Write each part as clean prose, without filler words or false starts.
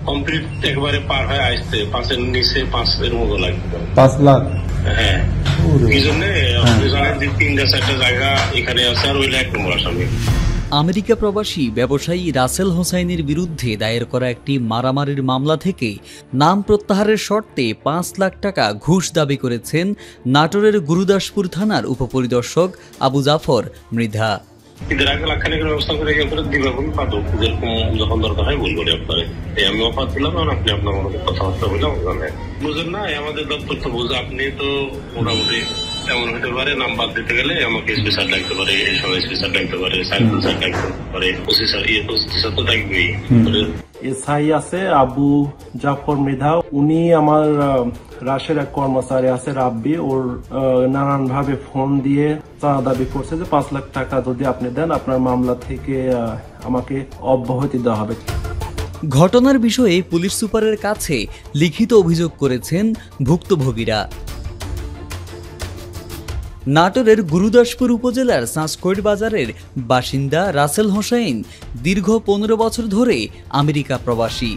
Complete একবারে পার হয়ে আসতে 5-এর নিচে 5-এর মতো লাগবে। 5 লাখ? হ্যাঁ, এই জন্য আপনি জানেন যে 3-4টা জায়গা এখানে আছে, আর ওইটা 1 নম্বর আসামি। আমেরিকা প্রবাসী ব্যবসায়ী রাসেল হোসাইনের বিরুদ্ধে দায়ের করা একটি মারামারির মামলা থেকে নাম প্রত্যাহারের শর্তে 5 লাখ টাকা ঘুষ দাবি করেছেন নাটোরের গুরুদাসপুর থানার উপপরিদর্শক আবু জাফর মৃধা। ঈদের আগে লাখখানেকের ব্যবস্থা করে দিবে বলে পাবো, যেরকম যখন দরকার হয় বলবো আপনারে। আমি অফার দিলাম, আর আপনি আপনার মতো কথাবার্তা বললাম। বুঝেন না, আমাদের দপ্তর তো বুঝে, আপনি তো মোটামুটি এমন হতে পারে নাম বাদ দিতে গেলে আমাকে স্পেশাল ডাকতে পারে, এই সময় স্পেশাল ডাকতে পারে, সাইকেল স্যার ডাকতে পারে, ওসি স্যার তো ডাকবেই। এসআই আছে আবু জাফর মৃধা, উনি আমার রাশের এক কর্মচারী আছে রাব্বি, ওর নানান ভাবে ফোন দিয়ে চাঁদা দাবি করছে যে 5 লাখ টাকা যদি আপনি দেন আপনার মামলা থেকে আমাকে অব্যাহতি দেওয়া হবে। ঘটনার বিষয়ে পুলিশ সুপারের কাছে লিখিত অভিযোগ করেছেন ভুক্তভোগীরা। নাটোরের গুরুদাসপুর উপজেলার সাঁসকৈট বাজারের বাসিন্দা রাসেল হোসাইন দীর্ঘ 15 বছর ধরে আমেরিকা প্রবাসী।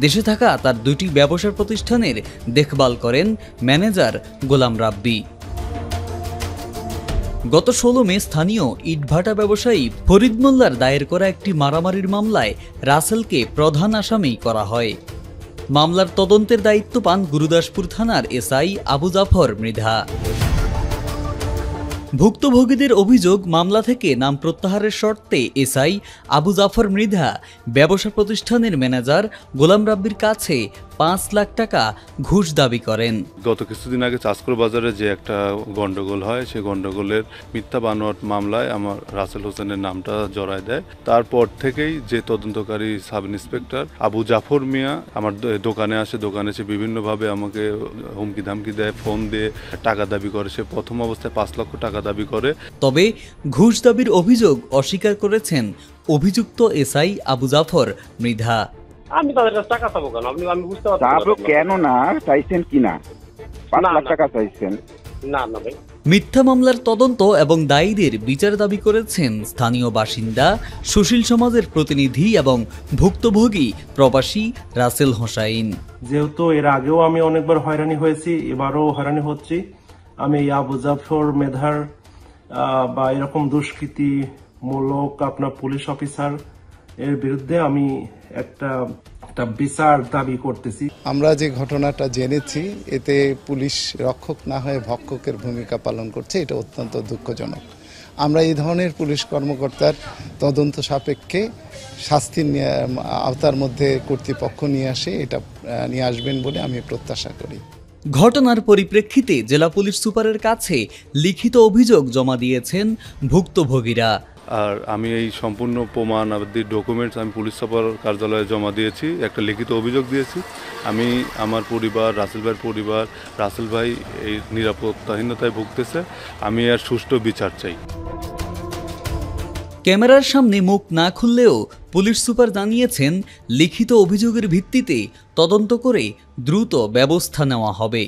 দেশে থাকা তার 2টি ব্যবসা প্রতিষ্ঠানের দেখভাল করেন ম্যানেজার গোলাম রাব্বি। গত 16 মে স্থানীয় ইটভাটা ব্যবসায়ী ফরিদ মোল্লার দায়ের করা একটি মারামারির মামলায় রাসেলকে প্রধান আসামি করা হয়। মামলার তদন্তের দায়িত্ব পান গুরুদাসপুর থানার এসআই আবু জাফর মৃধা। ভুক্তভোগীদের অভিযোগ, মামলা থেকে নাম প্রত্যাহারের শর্তে এসআই আবু জাফর মৃধা ব্যবসা প্রতিষ্ঠানের ম্যানেজার গোলাম রাব্বির কাছে 5 লাখ টাকা ঘুষ দাবি করেন। গত কিছুদিন আগে চাঁসকৈট বাজারে যে একটা গন্ডগোল হয়, সেই গন্ডগোলের মিথ্যা বানোয়াট মামলায় আমার রাসেল হোসেনের নামটা জড়ায় দেয়। তারপর থেকেই যে তদন্তকারী সাব ইন্সপেক্টর আবু জাফর মিয়া আমার দোকানে আসে, দোকানে এসে বিভিন্নভাবে আমাকে হুমকি ধামকি দেয়, ফোন দিয়ে টাকা দাবি করে। সে প্রথম অবস্থায় 5 লক্ষ টাকা দাবি করে। তবে ঘুষ দাবির অভিযোগ অস্বীকার করেছেন অভিযুক্ত এসআই আবু জাফর মৃধা। আমি তাদের কাছে টাকা চাবো কেন? আমি বুঝতে পারছি কেন না চাইছেন কিনা 5 লাখ টাকা চাইছেন? না না ভাই, মিথ্যা মামলার তদন্ত এবং দায়ীদের বিচার দাবি করেছেন স্থানীয় বাসিন্দা, সুশীল সমাজের প্রতিনিধি এবং ভুক্তভোগী প্রবাসী রাসেল হোসাইন। যেহেতু এর আগেও আমি অনেকবার হয়রানি হয়েছি, এবারও হয়রানি হচ্ছি, আমি আবু জাফর মেধার বা এরকম দুষ্কৃতিমূলক আপনার পুলিশ অফিসার এর বিরুদ্ধে আমি একটা বিচার দাবি করতেছি। আমরা যে ঘটনাটা জেনেছি, এতে পুলিশ রক্ষক না হয়ে ভক্ষকের ভূমিকা পালন করছে, এটা অত্যন্ত দুঃখজনক। আমরা এই ধরনের পুলিশ কর্মকর্তার তদন্ত সাপেক্ষে শাস্তির আওতার মধ্যে কর্তৃপক্ষ নিয়ে আসবেন বলে আমি প্রত্যাশা করি। ঘটনার পরিপ্রেক্ষিতে জেলা পুলিশ সুপারের কাছে লিখিত অভিযোগ জমা দিয়েছেন ভুক্তভোগীরা। আর আমি এই সম্পূর্ণ প্রমাণ ডকুমেন্টস আমি পুলিশ সুপার কার্যালয়ে জমা দিয়েছি, একটা লিখিত অভিযোগ দিয়েছি। আমি আমার পরিবার, রাসেল ভাইয়ের পরিবার, রাসেল ভাই এই নিরাপত্তাহীনতায় ভুগতেছে, আমি আর সুষ্ঠু বিচার চাই। ক্যামেরার সামনে মুখ না খুললেও পুলিশ সুপার জানিয়েছেন লিখিত অভিযোগের ভিত্তিতে তদন্ত করে দ্রুত ব্যবস্থা নেওয়া হবে।